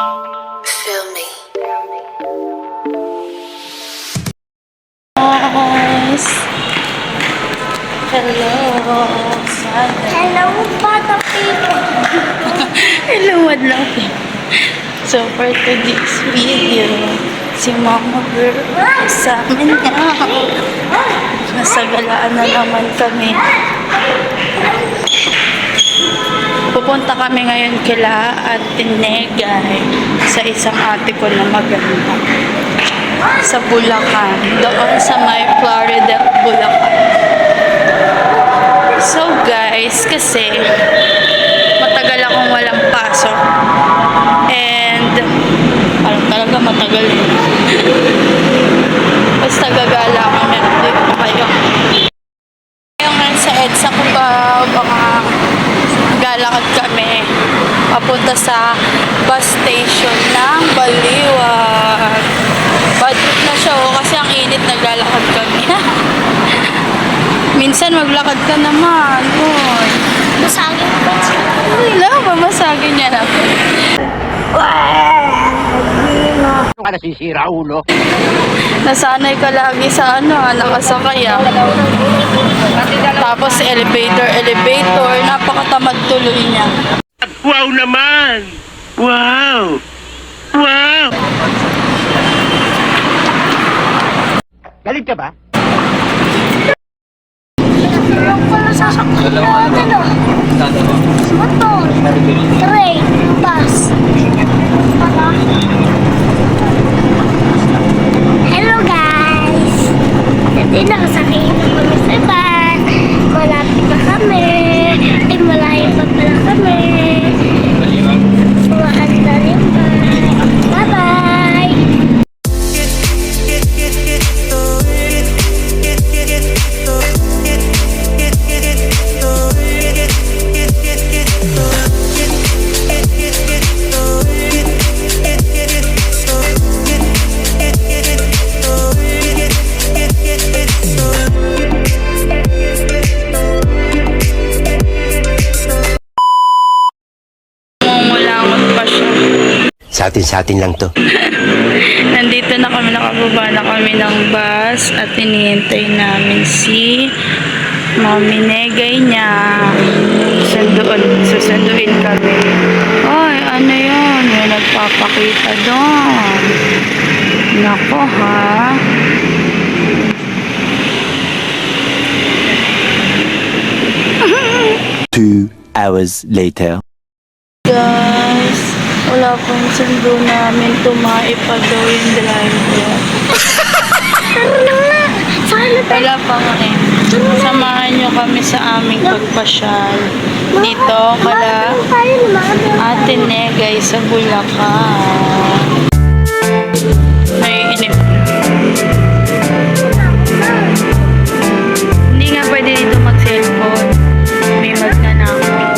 Feel me. Guys, hello. Hello, bata people. Hello, Adlaw. So for today's video, si Mama Girl sa amin na. Nasagalaan na naman kami. Pupunta kami ngayon kila Ate Negay sa isang ate ko na maganda. Sa Bulacan. Doon sa may Florida, Bulacan. So guys, kasi matagal akong walang pasok. And parang talaga matagal. Basta gagala kami. Update pa kayo. Ngayon nga sa EDSA ko ba baka galakad kami papunta sa bus station ng Baliwag. Bad trip na siya kasi ang init, naglalakad kami. Minsan maglakad ka naman. Uy. Masagin pa siya. Uy, laba, masagin niya na. Ano ka nasisira, ulo? Nasanay ka lagi sa nakasakay ah. Tapos elevator, napakatamad tuloy niya. Wow naman! Wow! Wow! Galit ka ba? Yung pala sasakyan natin, oh. Motor, train, bus. Pala. Hello, guys. Dati nakasakay na kami sa van. Malapit na kami. Ay, malayo pa pala kami. Makakalalim pa. Bye-bye. Sa atin lang to. Nandito na kami, nakababa na kami ng bus at hinihintay namin si Mami Negay niya. Susunduin kami. Ay, ano yun? May nagpapakita doon. Nako ha. Two hours later. Guys, wala pong sundo namin, tumae pa daw yung driver. Wala pa nga eh. Samahan nyo kami sa aming pagpasyal. Dito, kala Ate Negay sa Bulacan. Naiinip. Hindi nga pwede dito mag-cellphone. May magnanakaw.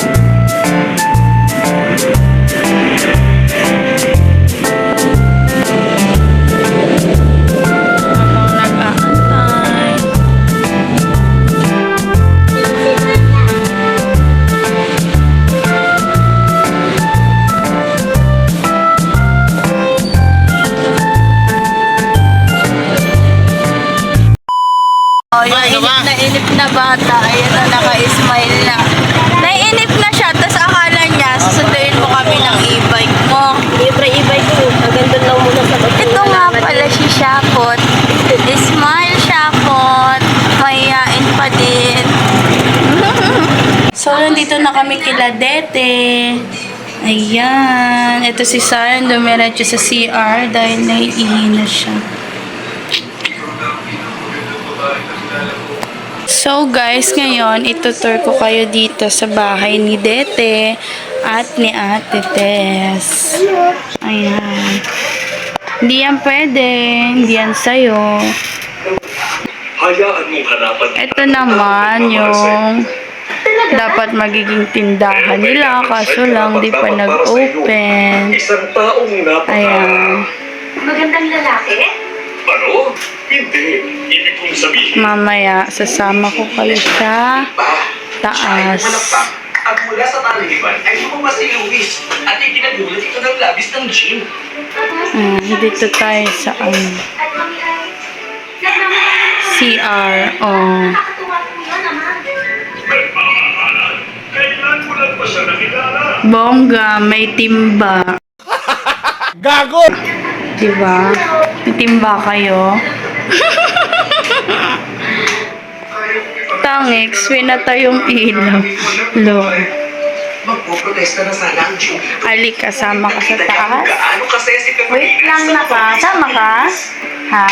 Nainip na bata, ayan na, naka-smile na. Nainip na siya, tapos akala niya, susunduin mo kami ng e-bike mo. Libre e-bike ko. Maganda lang muna sa bag. Ito nga pala si Shapot. Smile, Shapot. Mahihain pa din. So, nandito na kami kila Dete. Ayan. Ito si Saran, dumiretso sa CR dahil naiihi na siya. So guys, ngayon itutur ko kayo dito sa bahay ni Dete at ni Ate Tess. Ayan. Hindi yan pwede. Hindi yan sa'yo. Ito naman yung dapat magiging tindahan nila kaso lang di pa nag-open. Ayan. Magandang lalaki? Ano? Hindi. Ibig kong sabihin. Mamaya, sasama ko kayo sa taas. At mula sa taliliban ay lumabas si Luis at ikinagulat ito ng labis ng gym. Dito tayo sa CR. Oh. Nagmamahalan, kailan mo lang pa siya nakilala? Bongga, may timba. Gago! Diba? May timba kayo. Tangix, pinatay yung ilaw. Lo. Magpoprotesta na sana ang gym. Ali, kasama ka sa taas? Gaano kasesi ka Wait lang na ka. Sama ka? Ha?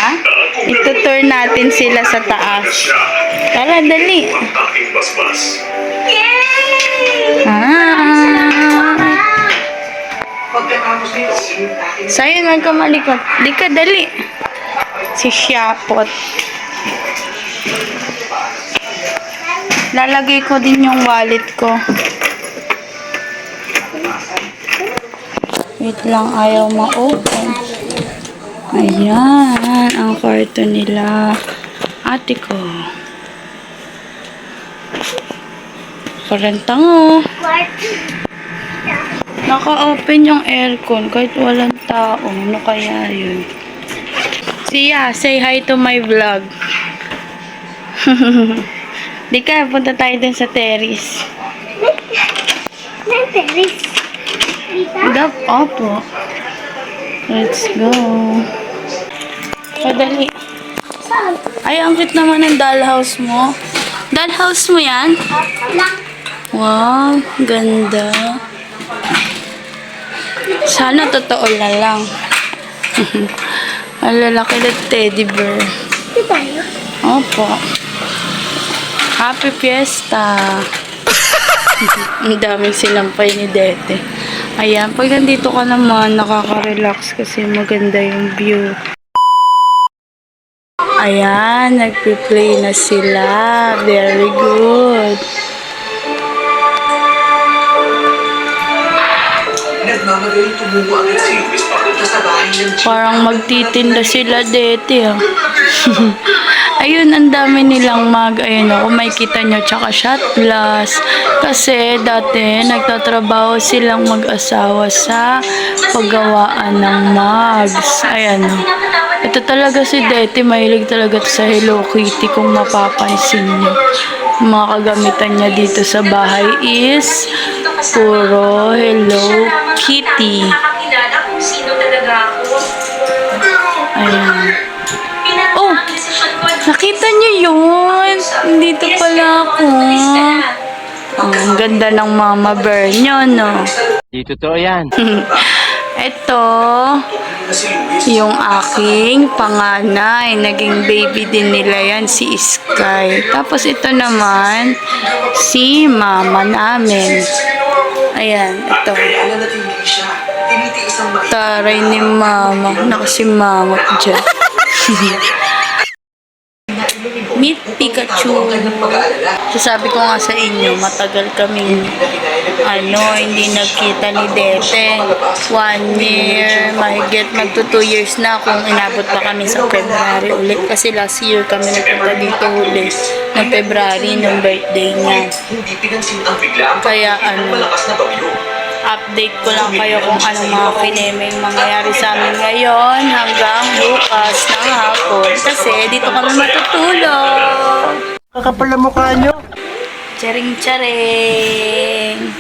Itutour natin sila sa taas. Tara, dali. Ang aking basbas. Pagkatapos nito, aking Sa'yo, huwag ka malikot. Di ka, dali. Si Siapot. Lalagay ko din yung wallet ko. Wait lang, ayaw ma-open. Ayan, ang kwarto nila. Ate ko. Parentang naka-open yung aircon kahit walang tao. Ano kaya yun? Siya, say hi to my vlog. Di ka, punta tayo dun sa terrace. Nang Paris. Dito? Opo. Let's go. Padali. Saan? Ay, ang cute naman ng dollhouse mo. Dollhouse mo yan? Lang. Wow, ganda. Sana totoo na lang. Ang lalaki na teddy bear. Dito tayo. Opo. Happy Fiesta. Ang daming sinampay ni Dete. Ayan, pag nandito ka naman, nakaka-relax kasi maganda yung view. Ayan, nagpe-play na sila. Very good. nagmamagaling tumungo agad si Luis papunta sa bahay ng gym. Parang magtitinda sila Dete. Ayun, ang dami nilang ayun ako, may kita nyo, tsaka shot glass. Kasi dati, nagtatrabaho silang mag-asawa sa paggawaan ng mugs. Ayan o. Ito talaga si Dete, mahilig talaga sa Hello Kitty kung mapapansin nyo. Mga kagamitan niya dito sa bahay is puro Hello Kitty. Ayan. Oh! Nakita niyo yun? Dito pala ako. Oh, ang ganda ng mama bear niyo, no? Di totoo yan. Ito, yung aking panganay. Naging baby din nila yan, si Sky. Tapos ito naman, si mama namin. Ayan, ito. Taray ni mama. Naku, si mama ko dyan. Meet Pikachu. Sasabi ko nga sa inyo, matagal kaming hindi nagkita ni Dete. 1 year, mahigit magto 2 years na kung inabot pa kami sa February ulit. Kasi last year kami nagpunta dito ulit ng February ng birthday niya. Kaya update ko lang kayo kung anong mga kinemeng mangyayari sa amin ngayon hanggang bukas ng hapon. Kasi dito kami matutulog. Kakapal na mukha nyo. Charing-charing.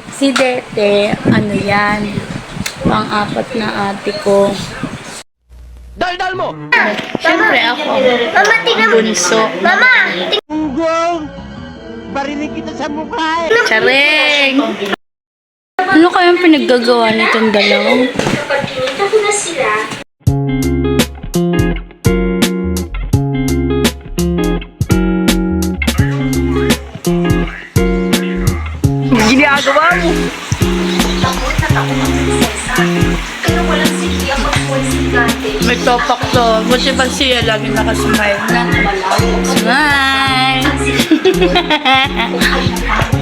Si Dete, yan? Pang-apat na ate ko. Dal-dal mo! Siyempre ako. Mama, tingnan mo. Bunso. Mama! Gunggong! Barinig kita sa mukha eh! Charing! Ano kayang pinaggagawa nitong dalawang? Kapag kinita ko na sila, Ginagawa mo! takot na takot ang prinsesa. Pero walang sige ang mag-voice dati. May topak to. Buti ba siya lagi nakasmile na? Smile!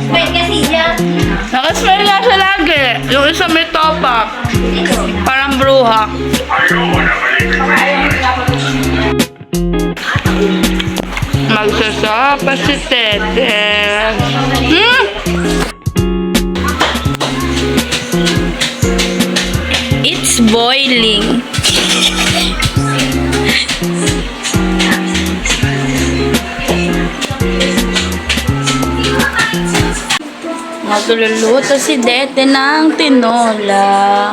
Wait, kasi siya. Nakasmile nga siya lagi. Yung isa may topak. Parang bruha. Magsasapa si Tete. is boiling. Magluluto si Dete ng tinola.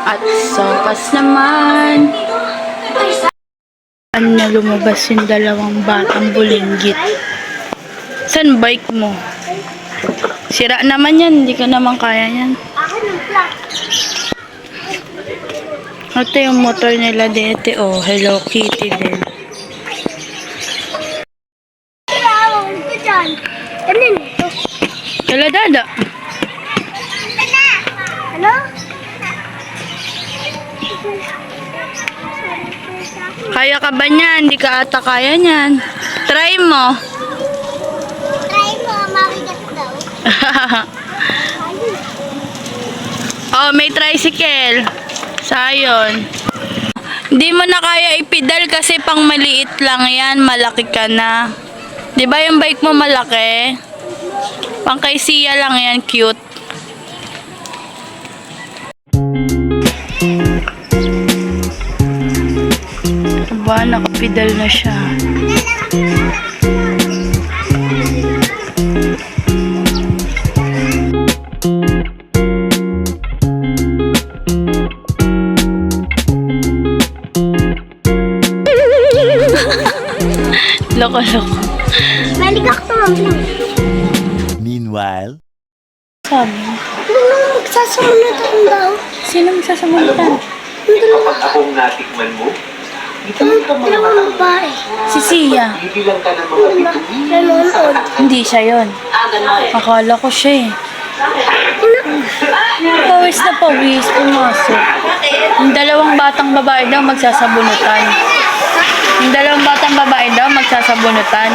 At sopas naman. Ano na lumabas yung dalawang batang bulinggit? San bike mo? Sira naman yan. Hindi ka naman kaya yan. Ito yung motor nila Dete. Oh, Hello Kitty din. Tawag ko dyan. Kanin ito. Kala dada. Ano? Kaya ka ba niyan? Hindi ka ata kaya niyan. Try mo. Try mo, mabigat daw. Oh, may tricycle. Sayon. Hindi mo na kaya ipedal kasi pang maliit lang yan. Malaki ka na. Di ba yung bike mo malaki? Pang kay Sia lang yan. Cute. Aba, nakapedal na siya. Loko-loko. Maligak tumambling. Meanwhile, Sabi. Ano magsasamunatan daw? Sino magsasamulitan? Kapag akong natikman mo, Dalawang babae. Si Sia. bibilang ka ng mga bituin. Nanonood. Hindi siya yon. Akala ko siya eh. Pawis na pawis. Pumasok. Yung dalawang batang babae daw magsasabunutan. Yung dalawang batang babae daw magsasabunutan.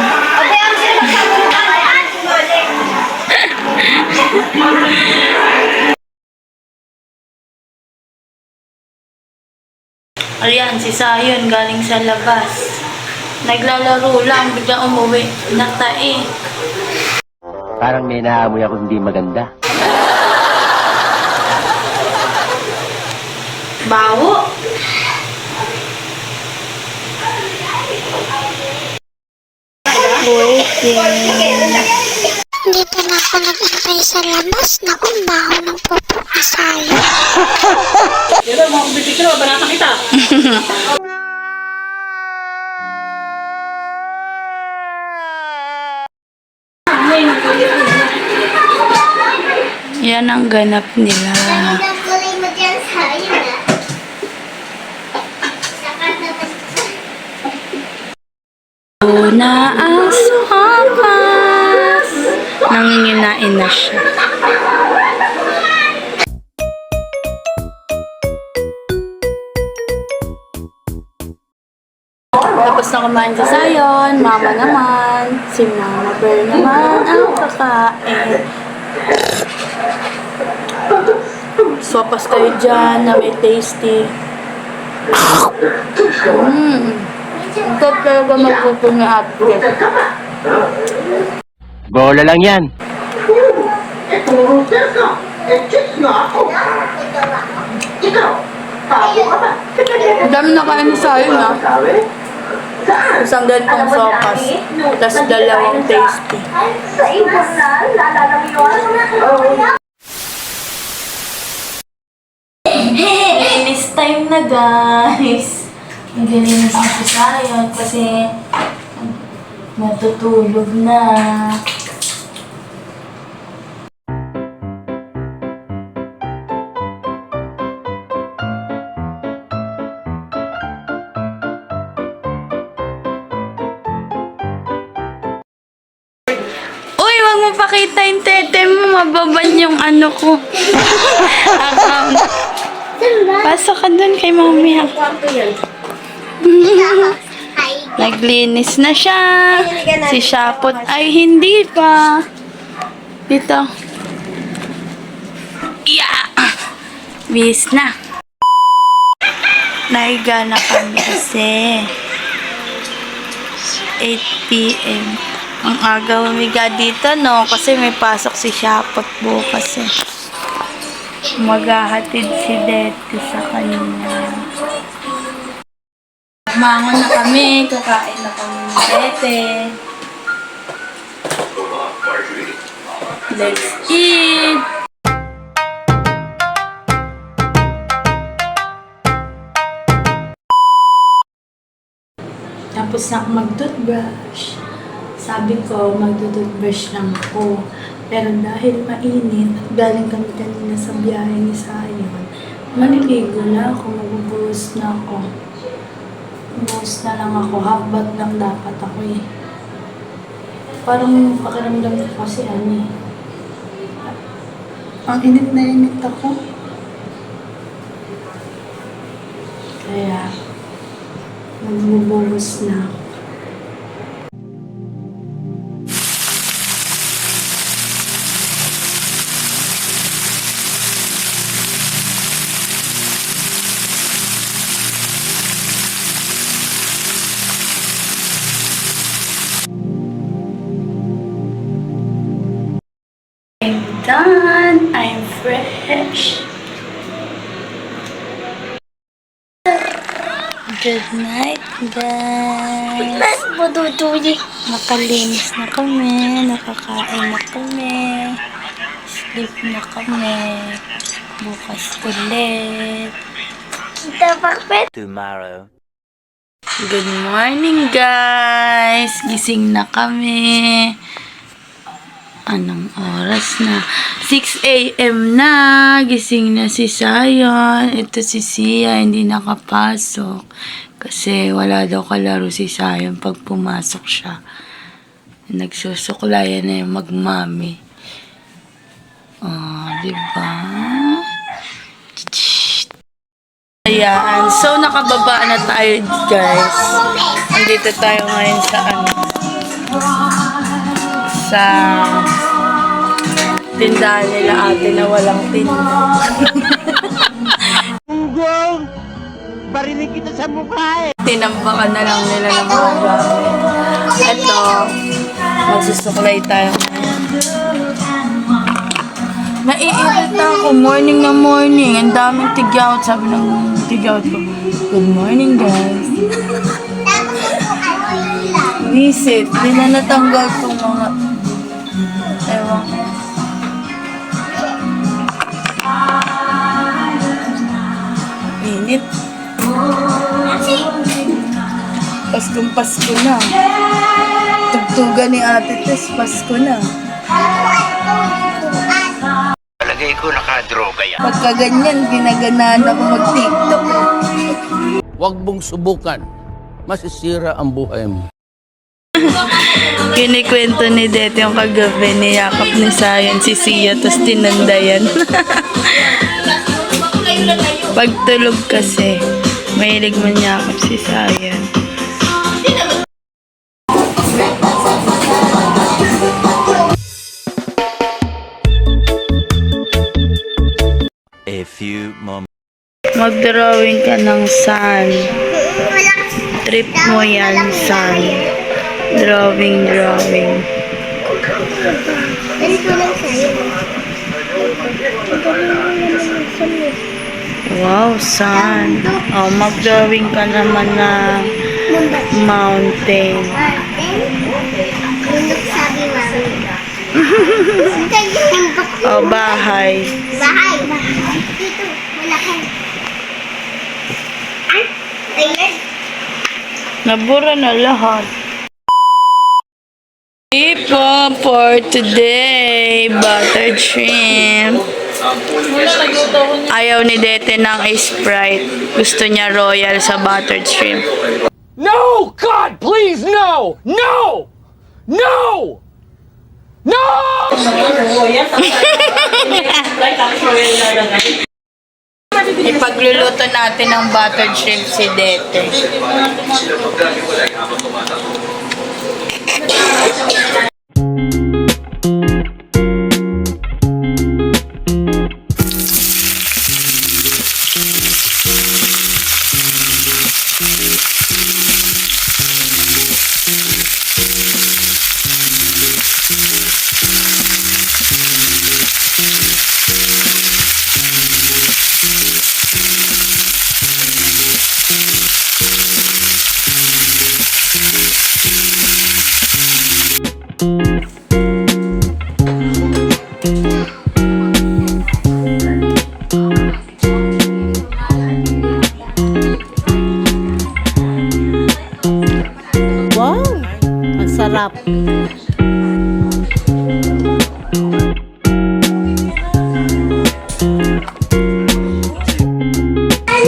Ayan, si Sayon galing sa labas. Naglalaro lang, biglang umuwi. Natae. parang may naamoy ako hindi maganda. Bawo. Dito na ako nag-antay sa labas. Naku, baho ng popo ni Sayo. Yan ang ganap nila. Kulay mo dyan, Sayo na. Saka naman. Na ang sopas. Nanginginain na siya. Tapos na kumain si Sayon, mama naman, si Mama Bear naman ang kakain. Sopas kayo dyan na may tasty. Ito talaga magpupo ni ate. Bola lang yan. Ang dami na kain ni Sayon na. Isang ganitong sopas. Tapos dalawang tasty. Sa ibon na, lalalawiwan. Linis time na guys. Naglinis na si Sayon kasi natutulog na. Uy, wag mo pakita yung tete mo. Mababan yung ano ko. Account. Pasok ka dun kay mami. Naglinis na siya. Si Shapot ay hindi pa. Dito. Yeah! Bis na. Nahiga na kami kasi 8 p.m. Ang aga umiga dito, no? Kasi may pasok si Shapot bukas eh. Maghahatid si Dete sa kanya. Mangon na kami, kakain na kami ni Dete. Let's eat! Tapos na ako mag-toothbrush. Sabi ko, mag-toothbrush lang ako. Pero dahil mainit, galing kami kanina sa biyahe ni Sayon, maliligo na ako, mag-buhos na ako. Buhos na lang ako, half bath lang dapat ako eh. Parang pakiramdam ko kasi ano eh. Ang init na init ako. Kaya, magbubuhos na ako. I'm done. I'm fresh. Good night, guys. Maduduli. Nakalinis na kami. Nakakain na kami. Sleep na kami. Bukas ulit. Tapakpet. Tomorrow. Good morning, guys. Gising na kami. Anong oras na? 6 a.m. na. Gising na si Sayon. Ito si Sia, hindi nakapasok. Kasi wala daw kalaro si Sayon pag pumasok siya. Nagsusuklayan na yung magmami. Oh, diba? Ayan. So, nakababa na tayo, guys. Andito tayo ngayon sa sa tindahan nila ate na walang tinda. Gunggong! Barinig kita sa mukha eh! Tinambakan na lang nila ng mga gamit. Ito, magsusuklay tayo ngayon. Naiirita ako, morning na morning. Ang daming tig-out. Sabi ng tig-out ko, good morning, guys. Visit, di na natanggal itong mga ewan ko. Init. Paskong Pasko na. Tugtugan ni Ate Tess, Pasko na. Palagay ko nakadroga yan. Pagka ganyan, ginaganaan ako mag-TikTok. Huwag mong subukan. Masisira ang buhay mo. Kinikwento ni Dete yung kagabi, niyakap ni Sayon si Sia, tapos tinandayan. Pagtulog kasi, mahilig manyakap si Sayon. A few moments. Mag-drawing ka ng sun. Trip mo yan, sun. Drawing. Ganito lang sa'yo. Wow, sun. Oh, mag-drawing ka naman na mountain. Bundok sabi mami. Oh, bahay. Bahay. Dito, malaki. Ayan. Nabura na lahat. Ipo for today, buttered shrimp. Ayaw ni Dete ng Sprite. Gusto niya royal sa buttered shrimp. No! God, please, no! No! No! No! Ipagluluto natin ng buttered shrimp si Dete.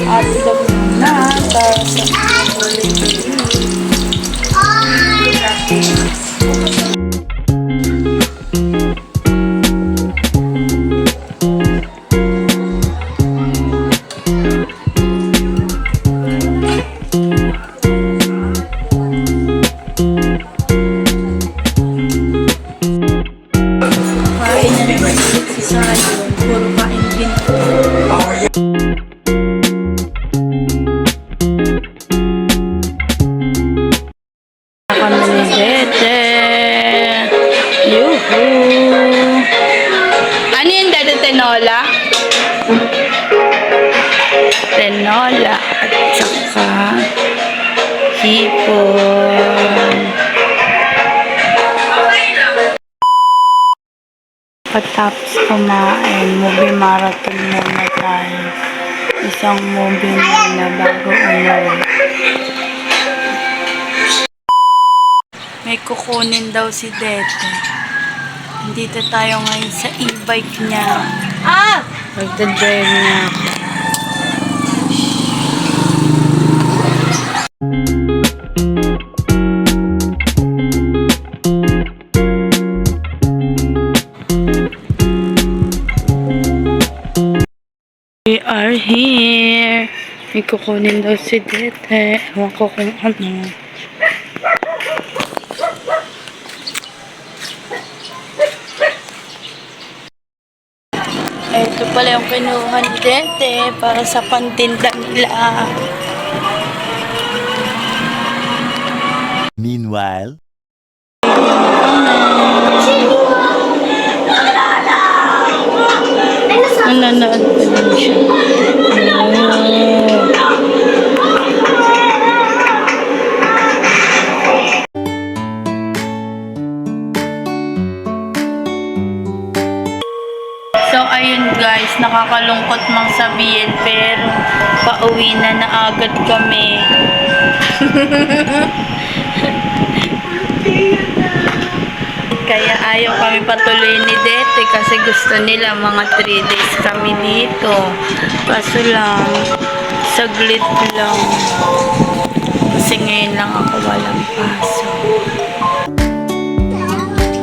hotdog na para sa kain na naman si Sayon. Puro kain din. Kami ni Dede. Yuhu! Ano yung Dede? Tinola? Tinola at saka hipon. Pagkatapos kumain, movie marathon muna tayo. Isang movie muna bago umuwi. May kukunin daw si Dete. Nandito tayo ngayon sa e-bike niya. Magdadrive niya ako. We are here. May kukunin daw si Dete. Ewan ko kung ano. Ito pala yung kinuha ni Dete para sa pantinda nila. Meanwhile, Nanonood pa din siya. So, ayun guys, nakakalungkot mang sabihin, pero pauwi na agad kami. Kaya ayaw kami patuloy ni Dete kasi gusto nila mga 3 days kami dito. Kaso lang, saglit lang. Kasi ngayon lang ako walang pasok.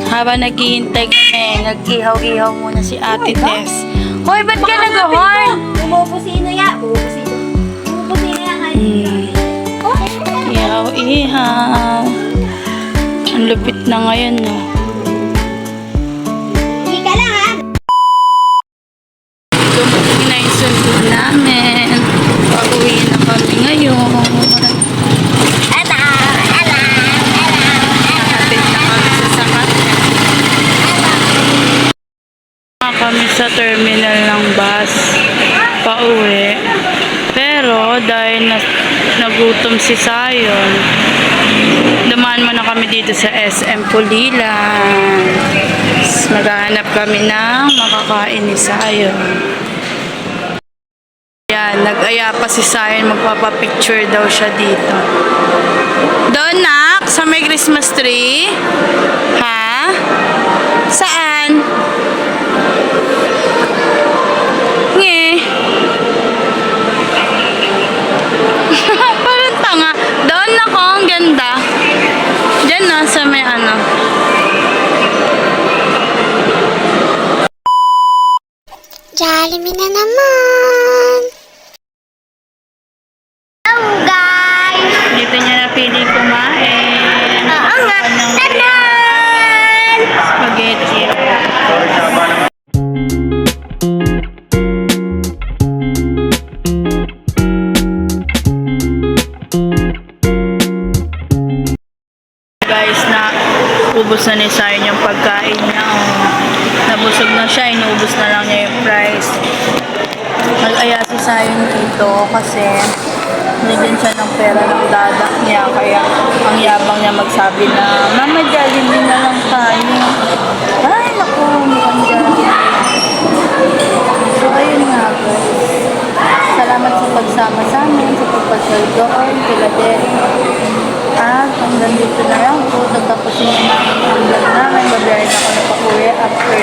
Habang naghihintay kami, nag-ihaw-ihaw muna si Ate Tess. Hoy, ba't ka nag-horn? Bumubusino ya. Bumubusino ya. Ihaw-ihaw. Ang lupit na ngayon, no? Hindi ka lang ha. Dumating na yung sundo namin. Pag-uwi na kami ngayon. Nakatid na kami sa sakatyan. Kami sa terminal ng bus. Pauwi. Pero dahil nagutom si Sayon, dumaan muna kami dito sa SM Pulilan. Maghahanap kami ng makakain ni Sayon. Yan, nag-aya pa si Sayon, magpapapicture daw siya dito. Doon, nak, sa may Christmas tree? Ha? Saan? Nge. Parang tanga. Doon ako, ang ganda. Diyan na, sa may ano. Jollibee na naman. Hello guys. Dito niya napili kumain. Oo nga. Tanan! Spaghetti. Guys, na ubos na ni Sayon yung pagkain niya. Oh. Nabusog na siya, inuubos na lang niya yung price. Nag-aya si Sayon dito kasi nagin siya ng pera ng dadak niya. Kaya ang yabang niya magsabi na, Mama, Jollibee na lang tayo. Ay, naku, mukhang Jollibee. So, ayun nga guys. Salamat sa pagsama sa amin, sa pagpasyal doon, kila Derek. At hanggang dito na lang po, tatapusin na namin ang vlog namin. Babiyahin ako na pa-uwi after